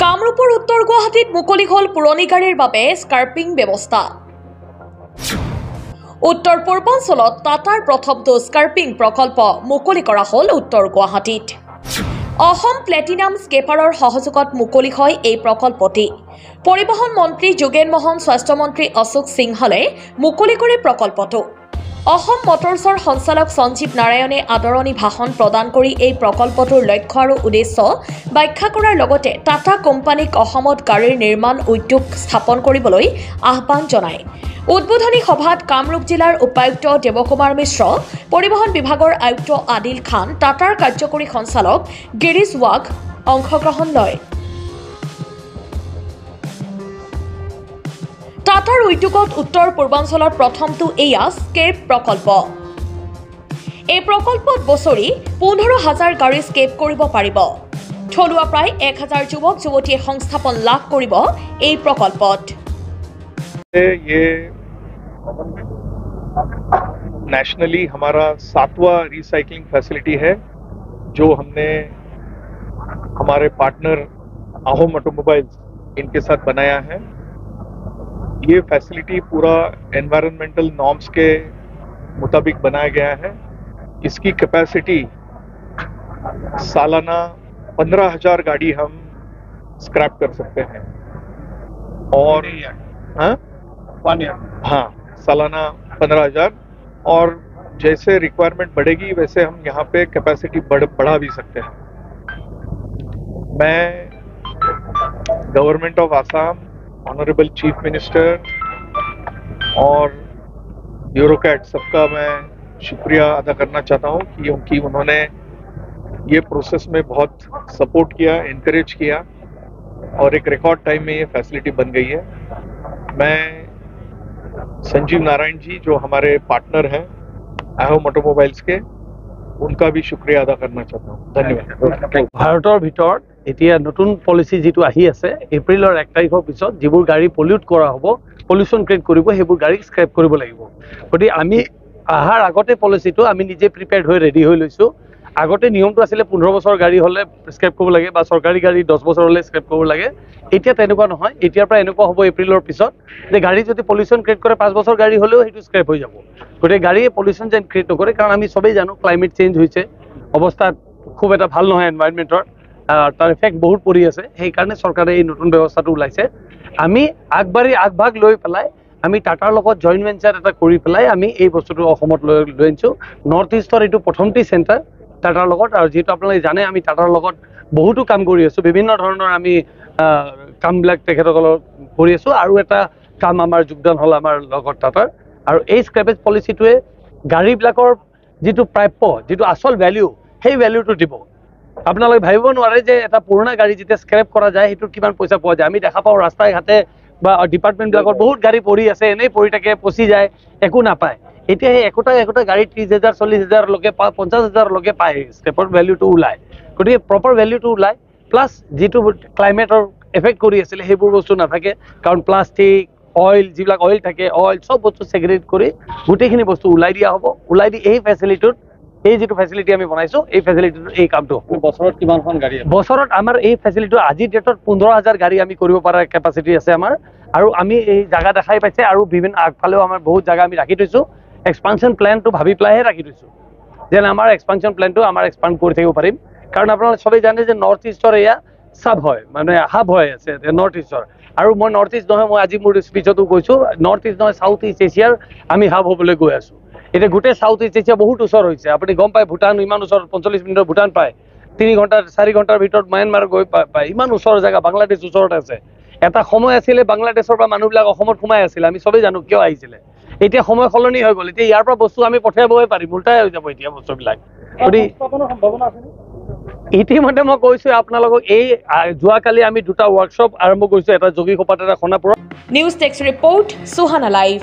কামৰূপৰ উত্তৰ গুৱাহাটীত মুকলি হ'ল পুৰণি গাড়ীৰ বাবে স্কাৰ্পিং ব্যৱস্থা। উত্তৰ পূৰ্বাঞ্চলত টাটাৰ প্ৰথমটো স্কাৰ্পিং প্ৰকল্প মুকলি কৰা হ'ল উত্তৰ গুৱাহাটীত। অসম প্লেটিনাম স্কেপাৰৰ সহযোগত মুকলি হয় এই প্ৰকল্পটি। পৰিবহণ মন্ত্ৰী যোগেন মোহন, স্বাস্থ্য মন্ত্ৰী অশোক সিংহলে মুকলি কৰে প্ৰকল্পটো। অসম মটৰছৰ সঞ্চালক সঞ্জীৱ নাৰায়ণে আদৰণি ভাষণ প্ৰদান কৰি এই প্ৰকল্পটোৰ লক্ষ্য আৰু উদ্দেশ্য ব্যাখ্যা কৰাৰ লগতে টাটা কোম্পানীক অসমত গাড়ীৰ নিৰ্মাণ উদ্যোগ স্থাপন কৰিবলৈ আহ্বান জনায়। উদ্বোধনী সভাত কামৰূপ জিলাৰ উপায়ুক্ত দেৱকুমাৰ মিশ্ৰ, পৰিবহণ বিভাগৰ আয়ুক্ত আদিল খান, টাটাৰ কাৰ্যকৰী সঞ্চালক গিৰিশ ৱাঘ অংশগ্ৰহণ লয়। টাটাৰ উদ্যোগত উত্তৰ পূৰ্বাঞ্চলৰ প্ৰথমটো এয়া স্কেপ প্ৰকল্প। এই প্ৰকল্পত বছৰি 15,000 গাড়ী স্কেপ কৰিব পাৰিব। থলুৱা প্ৰায় 1,000 যুৱক যুৱতীয়ে সংস্থাপন লাভ কৰিব এই প্ৰকল্পত। ये नेशनली हमारा 7वां रिसाइकलिंग फैसिलिटी है जो हमने हमारे पार्टनर अहोम ऑटोमोबाइल्स इनके साथ बनाया है। ये फैसिलिटी पूरा एनवायरमेंटल नॉर्म्स के मुताबिक बनाया गया है। इसकी कैपेसिटी सालाना 15,000 गाड़ी हम स्क्रैप कर सकते हैं और हाँ सालाना 15,000, और जैसे रिक्वायरमेंट बढ़ेगी वैसे हम यहाँ पे कैपेसिटी बढ़ा भी सकते हैं। मैं government of Assam, honourable chief minister और ब्यूरोक्रेट सबका मैं शुक्रिया अदा करना चाहता हूँ क्योंकि उन्होंने ये प्रोसेस में बहुत सपोर्ट किया, इनकरेज किया और एक रिकॉर्ड टाइम में ये फैसिलिटी बन गई है। मैं संजीव नारायण जी जो हमारे पार्टनर हैं अहोम ऑटोमोबाइल्स के, उनका भी शुक्रिया अदा करना चाहता हूँ। धन्यवाद। भारतर ভিতৰত এতিয়া নতুন পলিচি যেটো আহি আছে, এপ্ৰিলৰ 1 তাৰিখৰ পিছত যিবোৰ গাড়ী পলিউট কৰা হ'ব, পলিউশন ক্ৰিয়েট কৰিব, সেইবোৰ গাড়ী স্ক্ৰেপ কৰিব লাগিব। গতিকে আমি আহাৰ আগতে পলিচিটো আমি নিজে প্ৰিপেয়াৰ্ড হৈ ৰেডি হৈ লৈছোঁ। আগতে নিয়মটো আছিলে 15 বছৰ গাড়ী হ'লে স্ক্ৰেপ কৰিব লাগে বা চৰকাৰী গাড়ী 10 বছৰ হ'লে স্ক্ৰেপ কৰিব লাগে। এতিয়া তেনেকুৱা নহয়, এতিয়াৰ পৰা এনেকুৱা হ'ব এপ্ৰিলৰ পিছত যে গাড়ী যদি পলিউশন ক্ৰিয়েট কৰে 5 বছৰ গাড়ী হ'লেও সেইটো স্ক্ৰেপ হৈ যাব। গতিকে গাড়ীয়ে পলিউশন যেন ক্ৰিয়েট নকৰে, কাৰণ আমি সবেই জানো ক্লাইমেট চেঞ্জ হৈছে, অৱস্থা খুব এটা ভাল নহয় এনভাইৰনমেণ্টৰ, তাৰ ইফেক্ট বহুত পৰি আছে। সেইকাৰণে চৰকাৰে এই নতুন ব্যৱস্থাটো ওলাইছে। আমি আগভাগ লৈ পেলাই আমি টাটাৰ লগত জইণ্ট ভেঞ্চাৰ এটা কৰি পেলাই আমি এই বস্তুটো অসমত লৈ আনিছোঁ। নৰ্থ ইষ্টৰ এইটো প্ৰথমটি চেণ্টাৰ টাটাৰ লগত, আৰু যিহেতু আপোনালোকে জানে আমি টাটাৰ লগত বহুতো কাম কৰি আছোঁ, বিভিন্ন ধৰণৰ আমি কামবিলাক তেখেতসকলৰ কৰি আছোঁ। আৰু এটা কাম আমাৰ যোগদান হ'ল আমাৰ লগত টাটাৰ, আৰু এই স্ক্ৰেপেজ পলিচিটোৱে গাড়ীবিলাকৰ যিটো প্ৰাপ্য, যিটো আচল ভেলিউ, সেই ভেলিউটো দিব। আপোনালোকে ভাবিব নোৱাৰে যে এটা পুৰণা গাড়ী যেতিয়া স্ক্ৰেপ কৰা যায় সেইটোত কিমান পইচা পোৱা যায়। আমি দেখা পাওঁ ৰাস্তাই ঘাটে বা ডিপাৰ্টমেণ্টবিলাকত বহুত গাড়ী পৰি আছে, এনেই পৰি থাকে, পচি যায়, একো নাপায়। এতিয়া সেই একোটা গাড়ী 30,000 40,000 লৈকে 50,000 লৈকে পায়, স্ক্ৰেপৰ ভেলিউটো ওলায়। গতিকে প্ৰপাৰ ভেলিউটো ওলায়, প্লাছ যিটো ক্লাইমেটৰ এফেক্ট কৰি আছিলে সেইবোৰ বস্তু নাথাকে, কাৰণ প্লাষ্টিক, অইল, যিবিলাক অইল থাকে, অইল চব বস্তু ছেগ্ৰেগেট কৰি গোটেইখিনি বস্তু ওলাই দিয়া হ'ব। ওলাই দি এই ফেচিলিটিত, এই যিটো ফেচিলিটি আমি বনাইছোঁ, এই ফেচিলিটিটো এই কামটো বছৰত কিমানখন গাড়ী? বছৰত আমাৰ এই ফেচিলিটিটো আজিৰ ডেটত 15,000 গাড়ী আমি কৰিব পৰা কেপাচিটি আছে আমাৰ। আৰু আমি এই জাগা দেখাই পাইছে, আৰু বিভিন্ন আগফালেও আমাৰ বহুত জাগা আমি ৰাখি থৈছোঁ। এক্সপানশ্যন প্লেনটো ভাবি পেলাইহে ৰাখি থৈছোঁ, যেন আমাৰ এক্সপানশ্যন প্লেনটো আমাৰ এক্সপাণ্ড কৰি থাকিব পাৰিম। কাৰণ আপোনালোকে সবেই জানে যে নৰ্থ ইষ্টৰ এয়া চাব হয়, মানে হাব হৈ আছে নৰ্থ ইষ্টৰ। আৰু মই নৰ্থ ইষ্ট নহয়, মই আজি মোৰ স্পীচতো কৈছোঁ, নৰ্থ ইষ্ট নহয় চাউথ ইষ্ট এছিয়াৰ আমি হাব হ'বলৈ গৈ আছোঁ। এতিয়া গোটেই চাউথ ইষ্ট এছিয়া বহুত ওচৰ হৈছে, আপুনি গম পায়, ভূটান ইমান ওচৰত, 45 মিনিটৰ ভূটান পায়, 3 ঘণ্টা 4 ঘণ্টাৰ ভিতৰত ম্যানমাৰ গৈ পায়, ইমান ওচৰৰ জেগা। বাংলাদেশ ওচৰত আছে। এটা সময় আছিলে বাংলাদেশৰ পৰা মানুহবিলাক অসমত সোমাই আছিলে, আমি সবেই জানো কিয় আহিছিলে। এতিয়া সময় সলনি হৈ গ'ল, এতিয়া ইয়াৰ পৰা বস্তু আমি পঠিয়াবই পাৰিম, উল্টাই হৈ যাব এতিয়া বস্তুবিলাক। ইতিমধ্যে মই কৈছোঁ আপোনালোকক, এই যোৱাকালি আমি 2টা ৱৰ্কশ্বপ আৰম্ভ কৰিছোঁ, এটা যোগীঘোপাত, এটা সোণাপুৰত। News desk report, Suhana live.